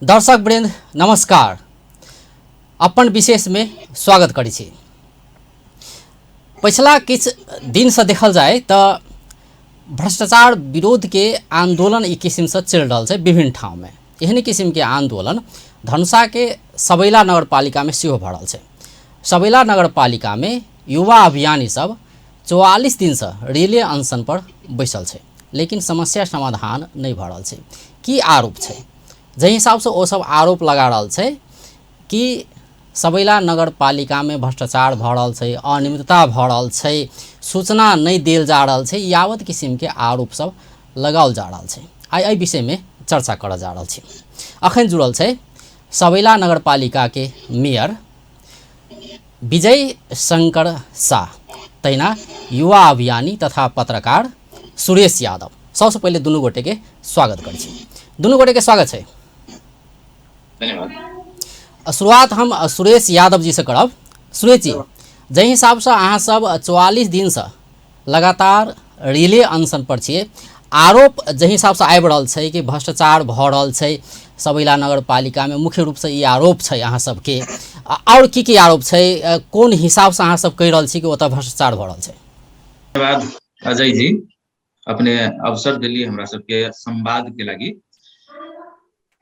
दर्शक वृंद नमस्कार। अपन विशेष में स्वागत करी छी। पिछला किछ दिन से देखल जाए तो भ्रष्टाचार विरोध के आंदोलन ई किस्म से चल रहा है। विभिन्न ठाव में एहन किस्म के आंदोलन धनुषा के सबैला नगरपालिका में सेहो भ रहल छै। सबैला नगरपालिका में युवा अभियानी सब 44 दिन से रिले अनशन पर बैसल छै, लेकिन समस्या समाधान नहीं भ रहल छै। की आरोप छै? जे हिसाब से वो सब आरोप लगा रहल छै कि सबैला नगरपालिका में भ्रष्टाचार भ रहल छै, अनियमितता भ रहल छै, सूचना नहीं देल जा रहल छै, यावत किस्म के आरोप सब लगाओल जा रहल छै। आई एहि विषय में चर्चा करल जा रहल छै। अखन जुड़ल छै सबैला नगरपालिका के मेयर विजय शंकर शाह, तैना युवा अभियानी तथा पत्रकार सुरेश यादव। सबसे पहले दुनू गोटे के स्वागत करै छी। दुनू गोटे के स्वागत है। धन्यवाद। शुरुआत हम सुरेश यादव जी से करब। सुरेश जी, जे हिसाब से अहाँ सब 44 दिन से लगातार रिले अनशन पर छिए, आरोप जे हिसाब से आबि रहल छै कि भ्रष्टाचार भ रहल छै सबैला नगरपालिका में, मुख्य रूप से ई आरोप छै अहाँ सबके। और की आरोप छै, कोन हिसाब से अहाँ सब कहि रहल छी कि ओतऽ भ्रष्टाचार भ रहल छै? धन्यवाद अजय जी, अपने अवसर दिली हमरा सबके संवाद के लागी।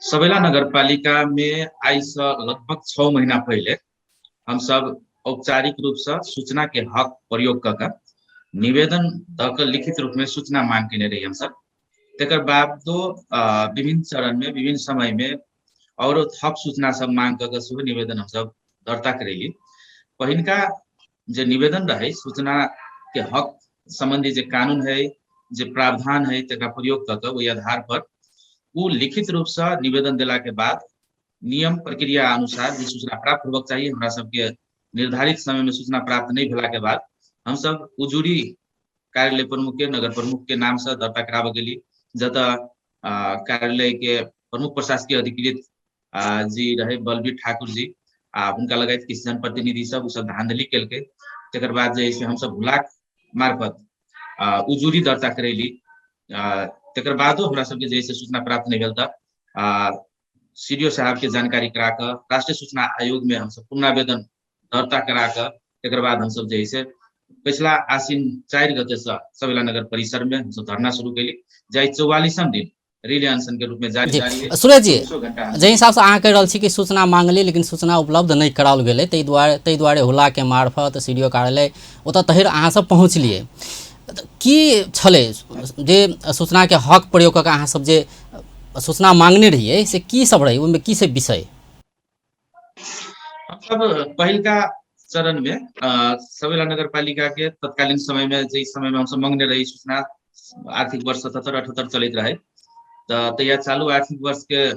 सबैला नगरपालिका में आई से लगभग 6 महीना पहले हम सब औपचारिक रूप से सूचना के हक प्रयोग कर निवेदन द लिखित रूप में सूचना मांग केने रही हम सब। तेकर बाद तो विभिन्न चरण में विभिन्न समय में और थप सूचना सब मांग कर सेहो निवेदन हम सब दर्ता करेली। पहिनका जे निवेदन रहे सूचना के हक संबंधी जे कानून है, जे प्रावधान है, तेका प्रयोग कर वही आधार पर वो लिखित रूप से निवेदन दिला के बाद नियम प्रक्रिया अनुसार जो सूचना प्राप्त होबक चाहिए, हमरा सबके निर्धारित समय में सूचना प्राप्त नहीं भेला के बाद हम सब उजूरी कार्यालय प्रमुख के, नगर प्रमुख के नाम से दर्ता कराबे गेली, जता कार्यालय के प्रमुख प्रशासकीय अधिकृत जी रहे बलबीर ठाकुर जी, उनका लगायत किसी जनप्रतिनिधि सब सब धांधली केलके। तेकर बाद जे हम सब ब्लॉक मार्फत उजूरी दर्ता करेली। तेकर बादो हमरा सबके जैसे सूचना प्राप्त नहीं भेल त सीडीओ साहब के जानकारी करा कर राष्ट्रीय सूचना आयोग में हम सब पुनरावेदन दर्ता करा कर तेकर बाद हम सब जैसे पिछला आश्विन 4 गते से सबैला नगर परिसर में हम सब धरना शुरू कैली, जाय 44वां दिन रिले अनशन के रूप में जारी है। सूरज जी, जे हिसाब से अहाँ कहि रहल छी कि सूचना मांगली लेकिन सूचना उपलब्ध नहीं कराओल गेलै, तै दुआरे हुला के मार्फत सीडीओ कार्यालय ओतऽ तहर अहाँ सब पहुँचलिए। की छले जे सूचना के हक प्रयोग करके अहाँ सब जे सूचना मांगने रहिए से की सब रही, उनमें की से विषय? हम सब पहिलका चरण में सबैला नगरपालिका के तत्कालीन समय में जे समय में हम सब मांगने रही सूचना, आर्थिक वर्ष 77-78 चलित रहे तो यह चालू आर्थिक वर्ष के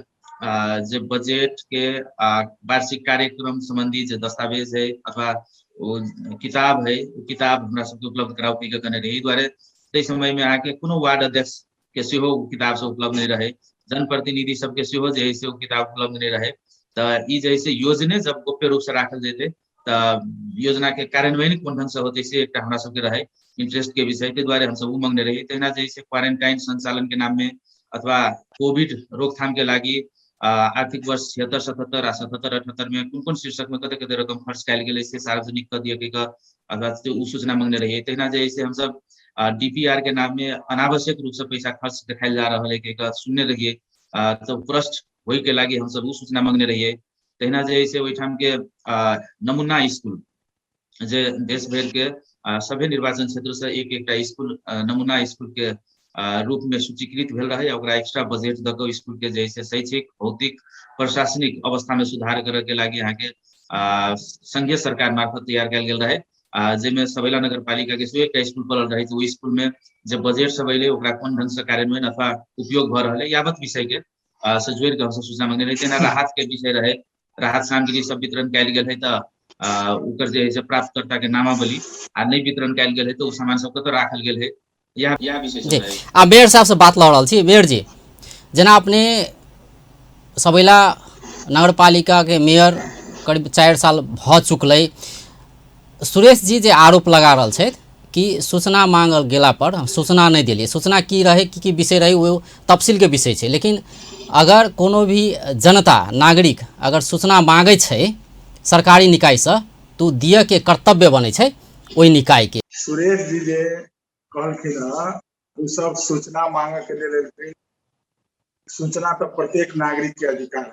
जे बजट के वार्षिक कार्यक्रम संबंधी जो दस्तावेज है अथवा वो किताब है, वो किताब हमरा सबके उपलब्ध कराओ के करने रही। द्वारे ते समय में आके कोनो वार्ड अध्यक्ष के सेहो किताब से उपलब्ध नहीं रहे, जनप्रतिनिधि सबके सेहो जे है से किताब उपलब्ध नहीं रहे। तो ई जैसे योजना जब गोप्य रूप से राखल जेते तो योजना के कार्यान्वयन कोन ढंग से होते से एक हमरा सबके रहे इंटरेस्ट के विषय के द्वारे हम सब उ मांगने रही। तेना जैसे क्वारंटाइन संचालन के नाम में अथवा कोविड रोकथाम के लागी आर्थिक वर्ष 76-77 आ 77-78 में कौन शीर्षक में कते कते रकम खर्च कैल गेलै से सार्वजनिक कर दिए के अथवा उ सूचना मांगने रही। तेना जैसे हम सब डीपीआर के नाम में अनावश्यक रूप से पैसा खर्च दिखाई जा रहा है के सुनने रहिए, तो भ्रष्ट होई के लागी हम सब उ सूचना मांगने रहिए। तेना जैसे ओइठाम के नमूना स्कूल जे देश भर के सभी निर्वाचन क्षेत्र से एक स्कूल नमूना स्कूल के रूप में सूचीकृत भेल रहे, ओकरा एक्स्ट्रा बजट द के स्कूल के जैसे शैक्षिक, भौतिक, प्रशासनिक अवस्था में सुधार करे के लागी यहाँ के संघीय सरकार मार्फत तैयार कैल गेल रहे, जेमे सबैला नगरपालिका के एक स्कूल पढ़ल रहे। वो स्कूल में जब बजट सब अले ओकरा कोन ढंग से कार्यान्वयन अथवा उपयोग भ रहा है यावत विषय के से जोड़ के हम सूचना मांगने रही। तेना राहत के विषय रहे, राहत सामग्री सब वितरण कैल गेल है तो ओकर जे है से प्राप्तकर्ता के नामावली आ नहीं वितरण कैल गेल है तो सामान सब तो राखल गेल है। यह विषय जी मेयर साहब से बात लड़ रहा छी। मेयर जी, जना अपने सबैला नगरपालिका के मेयर करीब 4 साल भ चुकलै, सुरेश जी जे आरोप लगा रहल छै कि सूचना मांगल गेला पर सूचना नहीं दिलिए, सूचना की रहे की विषय रहे वो तफसील के विषय है, लेकिन अगर कोनो भी जनता नागरिक अगर सूचना मांगे छै सरकारी निकाय से तो दिए के कर्तव्य बने छै ओहि निकाय के। सुरेश जी जे कहलखिन उ सब सूचना मांगे के लेल सूचना तो प्रत्येक नागरिक के अधिकार है,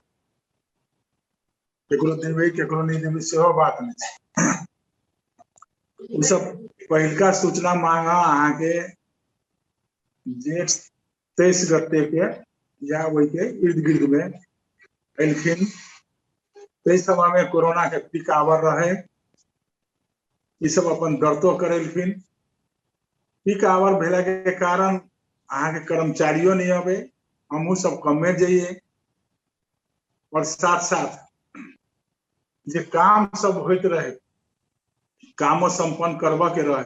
केकरो देबै केकरो नहीं देबै सेहो बात नहीं छै। उ सब पहिलका सूचना मांगा अहाँ के जेठ 23 गते के या वही के इर्द गिर्द में एलखिन। तै समय में कोरोना के पीक आवर रहे, ई सब अपन दर्तो करेलखिन। पीक आवर भेला के कारण अहाँ के कर्मचारियों नहीं अबे, हमहू सब कमे जाइए और साथ साथ जे काम सब होइत रहे कामो संपन्न करबा के रहे,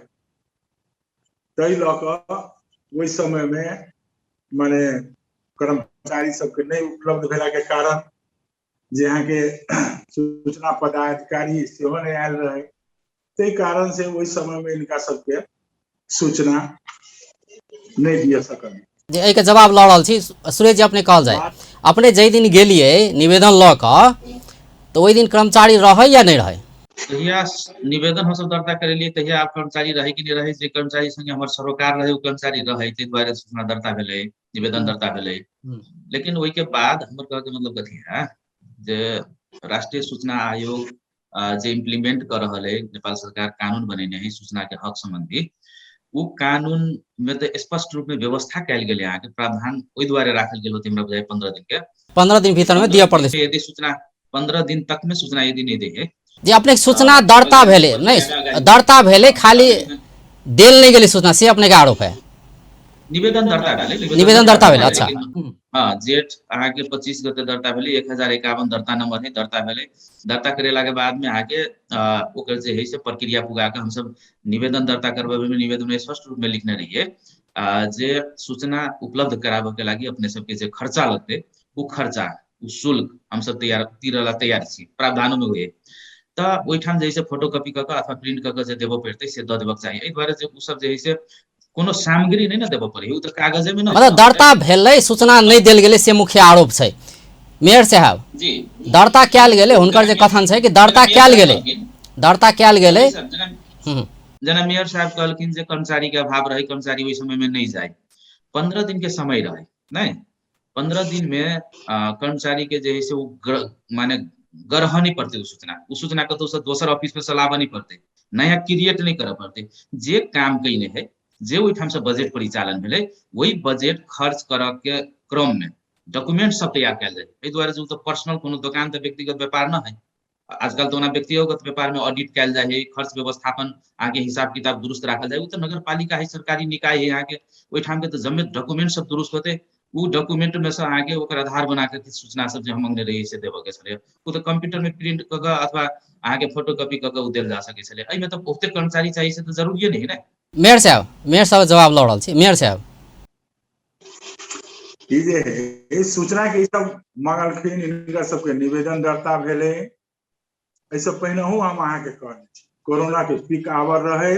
तै लऽ कऽ ओहि समय में माने कर्मचारी सबके नहीं उपलब्ध भेला के कारण जे अहाँ के सूचना पदाधिकारी सेहो नहीं आयल रहे, तै कारण से ओहि समय में इनका सबके सूचना नहीं दिया सकल। जे एहि के जवाब लऽ रहल छी सुरेश जी, अपने कहल जाए अपने जै दिन गेलिए निवेदन लऽ कऽ तो ओहि दिन कर्मचारी रहे या नहीं रहे? तहिया निवेदन हम सब दर्ता करेलिए तहिया आप कर्मचारी रहे कि नहीं रहे, जे कर्मचारी संगे हमर सरोकार रहे ओ कर्मचारी रहे, तै द्वारे सूचना दर्ता भेलै, निवेदन दर्ता भेलै। लेकिन ओहि के बाद हमर कहे के मतलब कथी है जे राष्ट्रीय सूचना आयोग जे इम्प्लीमेंट कर रहल है, नेपाल सरकार कानून बनेने है सूचना के हक संबंधी, वो कानून में तो स्पष्ट रूप में व्यवस्था कैल गेल है, के प्रावधान ओहि द्वारे राखल गेल होते हमरा बुझाय 15 दिन के 15 दिन भीतर में दिया पड़े। यदि सूचना 15 दिन तक में सूचना यदि नहीं दे है जे अपने सूचना दर्ता भेले नहीं दर्ता भेले खाली देल नहीं गेली सूचना से अपने के आरोप है? निवेदन दर्ता भेले, निवेदन दर्ता भेले, अच्छा। हाँ जेठ अहाँ के 25 गते दर्ता भेले, 1051 दर्ता नंबर है दर्ता भेले। दर्ता करेला के बाद में आके ओकर जे है से प्रक्रिया पुगा के हम सब निवेदन दर्ता करबाबे में निवेदन में स्पष्ट रूप में लिखने रहिए जे सूचना उपलब्ध कराबे के लागी अपने सबके जे खर्चा लगते वो खर्चा वो शुल्क हम सब तैयार छी, प्रावधानों में हुए तो ओइठाम जैसे फोटोकॉपी क के अथवा प्रिंट क के जे देबो पड़ते से द देबक चाहिए। एहि द्वारे जे उ सब जे है से कोनो सामग्री नहीं ना देबो पड़े, उ तो कागजे में ना मतलब दर्ता भेले सूचना नहीं देल गेले से मुख्य आरोप छै। मेयर साहब जी दर्ता कैल गेले, हुनकर जे कथन छै कि दर्ता कैल गेले, दर्ता कैल गेले। जना मेयर साहब कहलखिन जे कर्मचारी के अभाव रहे, कर्मचारी ओहि समय में नहीं जाए, 15 दिन के समय रहे नहीं, 15 दिन में कर्मचारी के जे है से वो माने गरह नहीं पड़ते, वो सूचना कतौ से दोसर ऑफिस में चलाबा नहीं पड़ते, नया क्रिएट नहीं करे पड़ते। जे काम कइने है जे ओइठाम से बजट परिचालन भेले वही बजट खर्च करऽ के क्रम में डॉक्यूमेंट सब तैयार कैल जाए। एहि द्वारे जो तो पर्सनल कोनो दुकान तो व्यक्तिगत व्यापार न है, आजकल तो ना व्यक्तिगत व्यापार में ऑडिट कैल जाए है, खर्च व्यवस्थापन आगे हिसाब किताब दुरुस्त रखल जाए। वो तो नगर पालिका है, सरकारी निकाय है, यहाँ के ओइठाम के तो जम्मे डॉक्यूमेंट सब दुरुस्त होते, वो डॉक्यूमेंट में से आगे ओकर आधार बना के सूचना सब जे हम मांगने रही से देबे के छले, वो तो कंप्यूटर में प्रिंट क के अथवा आगे फोटोकॉपी क के उ देल जा सके छले। एहि में तो बहुते कर्मचारी चाहिए से तो जरूरी नहीं ना। मेयर साहब जवाब लऽ रहल छी। मेयर साहब ई जे है सूचना के सब मांगलखिन, इनका सबके निवेदन दर्ता भेले। ऐसे पहिनहु हम अहाँ के कहने छी कोरोना के पीक आवर रहे,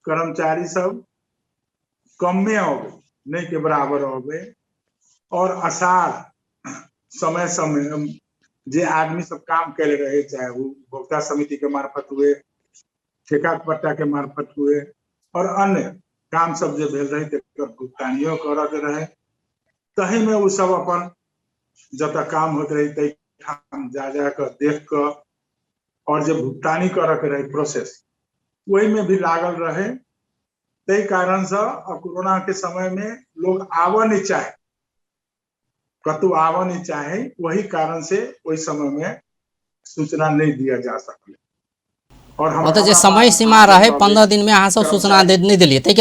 कर्मचारी सब कमे अबे नहीं के बराबर अबे, और आषाढ़ समय समय जे आदमी सब काम कैले रहे, चाहे वो उपभोक्ता समिति के मार्फत हुए, ठेका पट्टा के मार्फत हुए, और अन्य काम सब जे भेल रहे तेकर भुगतानियों करऽ के रहे, तही में वो सब अपन जतऽ काम होत रहे तै ठाम जा कर देख कर और जे भुगतानी करऽ के रहे प्रोसेस वही में भी लागल रहे। तै कारण से कोरोना के समय में लोग आवा नहीं चाहे, कतु आवा नहीं चाहे, वही कारण से वही समय में सूचना नहीं दिया जा सके। और हम मतलब जे समय सीमा रहे 15 दिन में अहाँ सब सूचना नहीं दिलिए, तै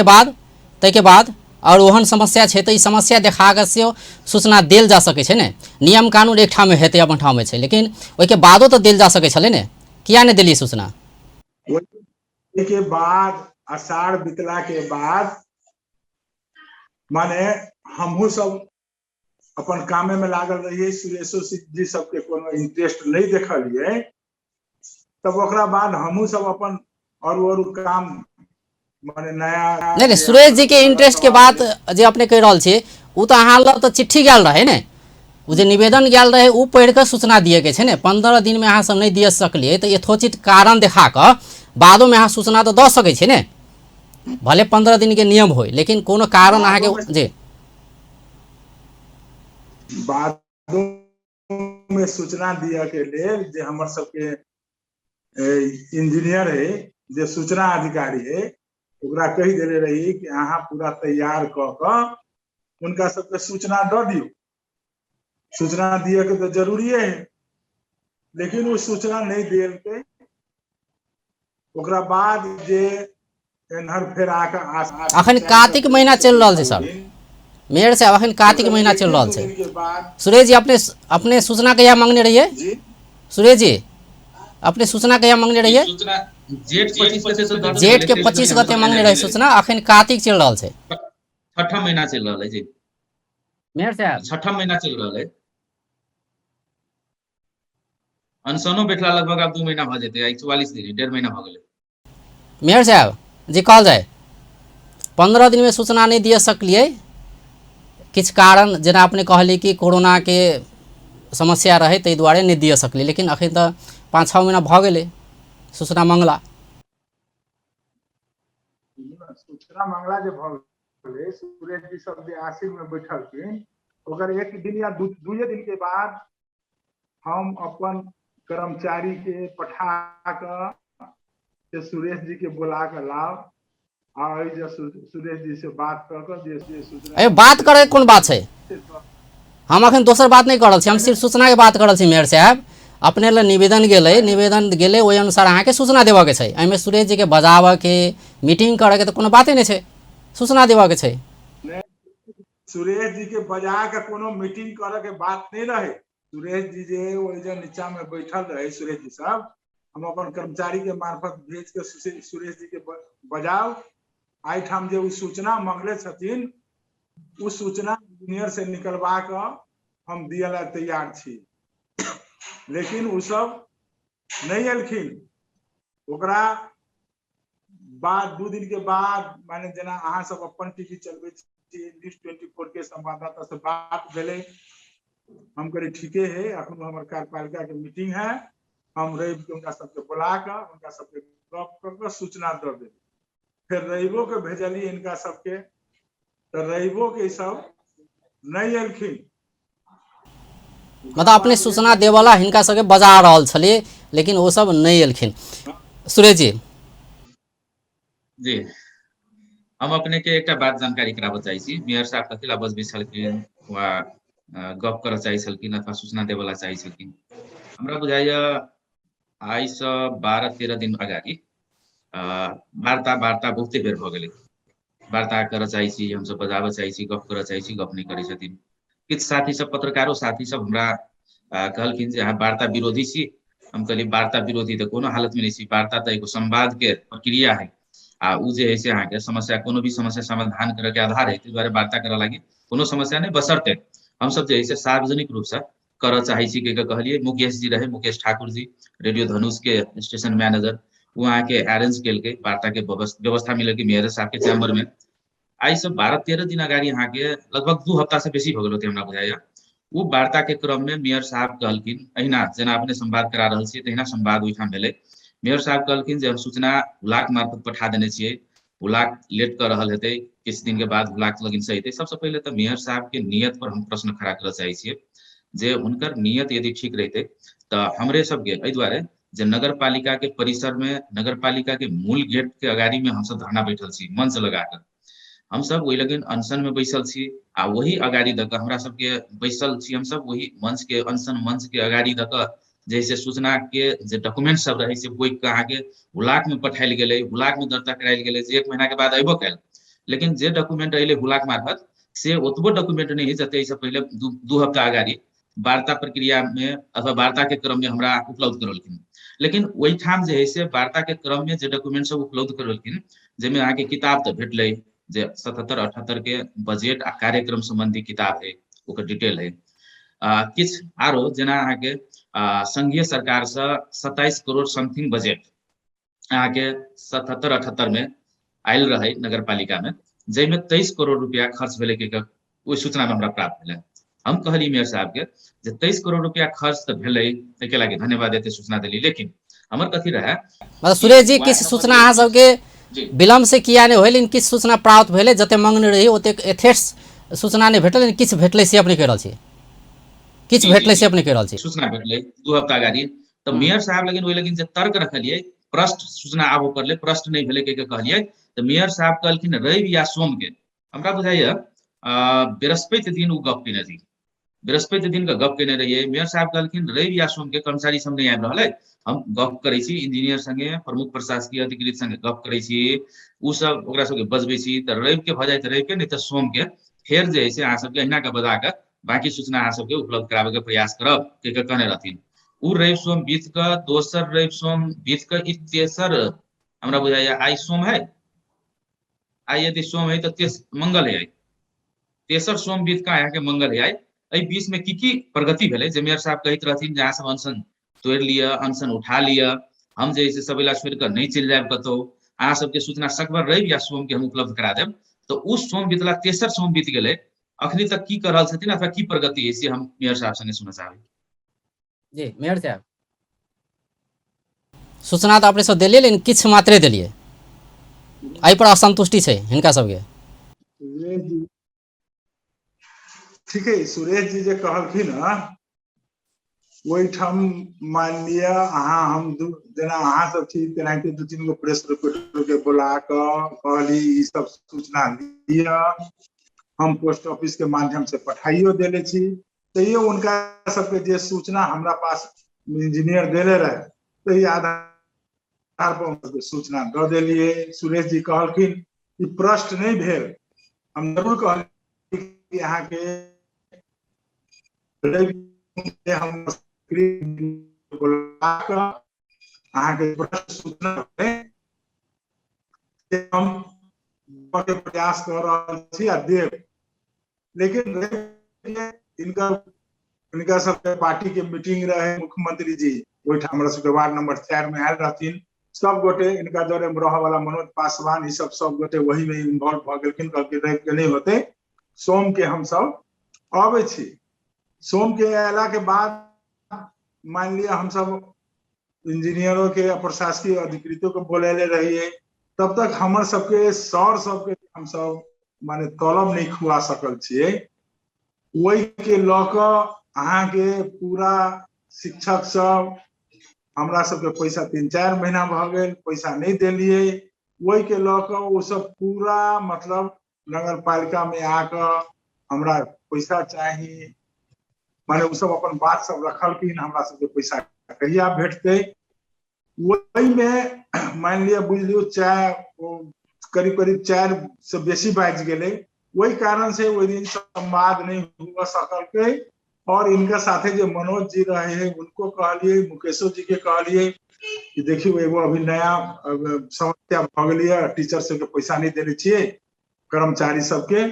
के बाद और ओहन समस्या छै तऽ ई समस्या देखा के से सूचना देल जा सके छै ने। नियम कानून एक ठाम में हेतै, अपन ठाम में छै, लेकिन ओइ के बादो तो देल जा सके छले ने, किया नहीं देलिए सूचना? ओइ के बाद आषाढ़ बितला के बाद माने हमहू सब अपन कामे में लागल रहिए, सुरेशो जी सबके कोनो इंटरेस्ट नहीं देखलिए, तब ओकरा बाद हमहू सब अपन और काम माने नया नहीं सुरेश जी के इंटरेस्ट के बात जे अपने कह रहल छी उ तो अहाँ लग तो चिट्ठी गेल रहे ने, उ जे निवेदन गेल रहे उ पढ़ि कऽ सूचना दिए के छै ने। 15 दिन में अहाँ सब नहीं दिए सकलिए तो यथोचित कारण देखा कऽ बादो में अहाँ सूचना तो दऽ सकै छै ने, भले 15 दिन के नियम होय, लेकिन कोनो कारण अहाँ के जी बादों में सूचना दिया के लेल जे हमर सबके इंजीनियर है, जे सूचना अधिकारी है, ओकरा कही देले रही कि अहाँ पूरा तैयार क कऽ उनका सबके सूचना दऽ दियौ। सूचना दिए के तो जरूरी है, लेकिन वो सूचना नहीं देलकै। ओकरा बाद जे एनहर फेर आके अखन कार्तिक महीना चल रहा है सर, मेयर साहब अखन कार्तिक महीना चल रहा है। सुरेश जी अपने सूचना कहिया मांगने रहिए? सुरेश जी अपने सूचना कहिया मांगने रहिए? जेठ के 25 गते मांगने रहे सूचना, अखन कार्तिक चल रहा है, छठा महीना चल रहा है जी मेयर साहब, छठा महीना चल रहा है। अनशनो बैठला लगभग अब 2 महीना भ जेते, 44 दिन 1.5 महीना भ गेले। मेयर साहब जी कहल जाए 15 दिन में सूचना नहीं दिए सकलिए, किछ कारण जेना अपने कहली कि कोरोना के समस्या रहे ताहि दुआरे नहीं दिए सकली, लेकिन अखन तो 5-6 महीना भ गेले सूचना मंगला। सूचना मंगला जे भ गेले, सुरेश जी सब जे आसिम में बैठलखिन, ओकर 1 दिन या 2 दिन के बाद हम अपन कर्मचारी के पठा कऽ सुरेश जी के बुला के लाओ आ सुरेश जी से बात कर के सूचना बात करे कौन बात है, हम अखन दोसर बात नहीं कर रहे छी, हम सिर्फ सूचना के बात कर रहे छी। मेयर साहब अपने ले निवेदन गेले ओहि अनुसार अहाँ के सूचना देवा के छै, एमे सुरेश जी के बजावा के मीटिंग करे के तो कोनो बाते नहीं छै, सूचना देवा के छै। सुरेश जी के बजा के कोनो मीटिंग करे के बात नहीं रहे। सुरेश जी जे ओहि जे नीचा में बैठल रहे, सुरेश जी सब हम अपन कर्मचारी के मार्फत भेज के सुरेश जी के बजाओ, आई ठाम जे उ सूचना मांगले छथिन, उस सूचना इंजीनियर से निकलवा के हम दिए ला तैयार छी, लेकिन उ सब नहीं एलखिन। ओकरा बाद 2 दिन के बाद माने जना अहाँ सब अपन टीवी चलबे छी, न्यूज 24 के संवाददाता से बात भेले, हम कहे ठीके है, अखन हमर कार्यपालिका के मीटिंग है, हम रवि के उनका सबके बुला के उनका सबके गप कर सूचना दे देते। फिर रविवो के भेजली इनका सबके, तो रविवो के सब नहीं एलखिन। मतलब अपने सूचना देवाला हिनका सबके बजा रहल छलिए, लेकिन वो सब नहीं एलखिन। सुरेश जी जी हम अपने के एक बात जानकारी कराबऽ चाहै छी। मेयर साहब कथिला बजबै छलखिन वा गप करऽ चाहै छलखिन अथवा सूचना देवला चाहै छलखिन, हमरा बुझाइया आइ से 12-13 दिन अगाडि वार्ता बहुते बेर भ गेलै। वार्ता करऽ चाहै छी, हम सब बजाबऽ चाहै छी, गप करऽ चाहै छी, गप नहीं करै छथिन। किछु साथी सब पत्रकारो साथी सब हमरा कहलखिन जे अहाँ वार्ता विरोधी छी। हम कहली वार्ता विरोधी तो कोनो हालत में नहीं छी, वार्ता तो एगो संवाद के प्रक्रिया है, आ उ जे है से अहाँ के समस्या कोनो भी समस्या समाधान करे के आधार है, ताहि दुआरे वार्ता करे लागी कोनो समस्या नहीं, बशर्ते हम सब जे है से सार्वजनिक रूप से करऽ चाहै छी। के कहलिए मुकेश जी रहे, मुकेश ठाकुर जी, रेडियो धनुष के स्टेशन मैनेजर, वहाँ के अरेंज के वार्ता के व्यवस्था मिलल कि मेयर साहब के चैम्बर में। आई से 12-13 दिन अगाडि अहाँ के लगभग 2 हफ्ता से बेसी भ गेल होते हमरा बुझाइया। वो वार्ता के क्रम में मेयर साहब कहलखिन, अहिना जेना अपने संवाद करा रहल छियै तहिना संवाद ओहिठाम भेलै। मेयर साहब कहलखिन जे हम सूचना हुलाक मार्फत पठा देने छियै, हुलाक लेट कर रहल हेतै, किछु दिन के बाद हुलाक लगिन से हेतै। सबसे पहिले तो मेयर साहब के नियत पर हम प्रश्न खड़ा करऽ चाहै छियै, जे हुनकर नियत यदि ठीक रहते तो हमरे सबके एहि दुआरे जे नगर पालिका के परिसर में, नगर पालिका के मूल गेट के अगाड़ी में हम सब धरना बैठल छी, मंच लगाकर हम सब ओहि लगिन अनशन में बैसल छी, आ वही अगाड़ी दऽ कऽ हमरा सबके बैसल छी, हम सब वही मंच के अनशन मंच के अगाड़ी दऽ कऽ जैसे सूचना के जे डॉक्यूमेंट सब रहे से बोइक के अहाँ के हुलाक में पठायल गेलै, हुलाक में दर्ता करायल गेलै, जे 1 महीना के बाद अयबो कैल, लेकिन जे डॉक्यूमेंट अयलै हुलाक मार्फत से ओतबो डॉक्यूमेंट नहीं है जते से पहले 2 हफ्ता अगाड़ी वार्ता प्रक्रिया में अथवा वार्ता के क्रम में हमरा उपलब्ध करलखिन। लेकिन वही ठाम जे है से वार्ता के क्रम में जे डॉक्यूमेंट सब उपलब्ध करलखिन, जेमे अहाँ के किताब तो भेटलै, जे 77-78 के बजट आ कार्यक्रम संबंधी किताब है, ओकर डिटेल है। किछ आरो जेना अहाँ के संघीय सरकार से 27 करोड़ समथिंग बजट अहाँ के 77-78 में आयल रहे नगर पालिका में, जैमे 23 करोड़ रुपया खर्च भेलै के वो सूचना में हमरा प्राप्त भेलै। हम कहली मेयर साहब के जे 23 करोड़ रुपया खर्च तो भेलै, एके लागी धन्यवाद एते सूचना देली, लेकिन हमर कथी रहे मतलब सुरेश जी किछु सूचना अहाँ सबके विलम्ब से किया नहीं होल, किछु सूचना प्राप्त भेलै, जते मांगने रही ओते यथेष्ट सूचना नहीं भेटल, किछु भेटलै से अपने कह रहल छी, किछु भेटलै से अपने कह रहल छी। सूचना भेटलै 2 हफ्ता अगाडि, तो मेयर साहब लेकिन ओइ लेकिन जे तर्क रखलिए प्रश्न सूचना आबो करले, प्रश्न नहीं भेलै के कहलिए, तो मेयर साहब कहलखिन रवि या सोम के, हमरा बुझाइए बृहस्पति दिन उ गप केने रही, बृहस्पति दिन का गप केने रहिए। मेयर साहब कहलखिन रवि या सोम के कर्मचारी सब नहीं आबि रहल है, हम गप करै छी इंजीनियर संगे, प्रमुख प्रशासकीय अधिकृत संगे गप करै छी, उ सब ओकरा सबके बजबै छी, त रवि के भ जाय त रवि के, नहीं त सोम के फेर जे है से अहाँ सबके अहिना के बजा के बाकी सूचना अहाँ सबके उपलब्ध कराबे के प्रयास करब के कहने रहथिन। उ रवि सोम बीत के, दोसर रवि सोम बीत के, ई तेसर हमरा बुझाइए आई सोम है, आई यदि सोम है तो मंगल है, तेसर सोम बीत का यहाँ के मंगल है। आई बीच में की प्रगति भेलै जे मेयर साहब कहते रहथिन जहाँ सब अनशन तोड़ लिया, अनशन उठा लिया, हम जैसे सबेला छोड़ कर नहीं चल जाए कतो, अहाँ सबके सूचना सकबर रवि या सोम के हम उपलब्ध करा देब। तो उस सोम बीतला, तेसर सोम बीत गए, अखनी तक की कर रहल छथिन अथवा की प्रगति है से हम मेयर साहब संगे सुनना चाहबै। जी मेयर साहब, सूचना तो अपने सब दिलिए, लेकिन किछु मात्रे दिलिए, एहि पर असंतुष्टि छै हिनका सबके। ठीक है, सुरेश जी जे कहलखिन वही ठाम मान लिया अहाँ हम जेना अहाँ सब छी तेनाहिते 2-3 गो प्रेस रिपोर्टर के बुला के कहली ई सब सूचना दिया, हम पोस्ट ऑफिस के माध्यम से पठाइयो देले छी, तैयो उनका सबके जे सूचना हमरा पास इंजीनियर देले रहे तो आधार पर सूचना दे देलिए। सुरेश जी कहलखिन ई प्रश्न नहीं भेल, हम जरूर कहली कि यहाँ के हम सूचना हम प्रयास कर रहा देव, लेकिन इनका सबके पार्टी के मीटिंग रहे, मुख्यमंत्री जी वही हमरा सबके वार्ड नंबर 4 में आयल रहथिन, सब गोटे इनका दौरे में रह वाला मनोज पासवान ई सब गोटे वही में इन्वॉल्व भ गेलखिन, रवि के नहीं होते सोम के हम सब आवे छी। सोम के अयला के बाद मान लिया हम सब इंजीनियरों के प्रशासकीय अधिकृतों को बोलेले रहिए, तब तक हमर सबके सर सबके हम सब माने तलब नहीं खुआ सकल छिए, वही के लक अहाँ के पूरा शिक्षक सब हमरा सबके पैसा 3-4 महीना भ गए पैसा नहीं देलिए, वही के लक वो सब पूरा मतलब नगर पालिका में आकर हमरा पैसा चाहिए, माने उ सब अपन बात सब रखल कि हमरा सबके पैसा कहिया भेटते, वही में मान लिया बुझ लियो करीब 4 से बेसी बाज गए, वही कारण से वही दिन संवाद नहीं हुआ सकल के। और इनका साथे जो मनोज जी रहे हैं उनको कहलिए, मुकेशो जी के कहलिए कि देखियो एगो अभी नया समस्या भ गई, टीचर सबके पैसा नहीं देने छिए कर्मचारी सबके,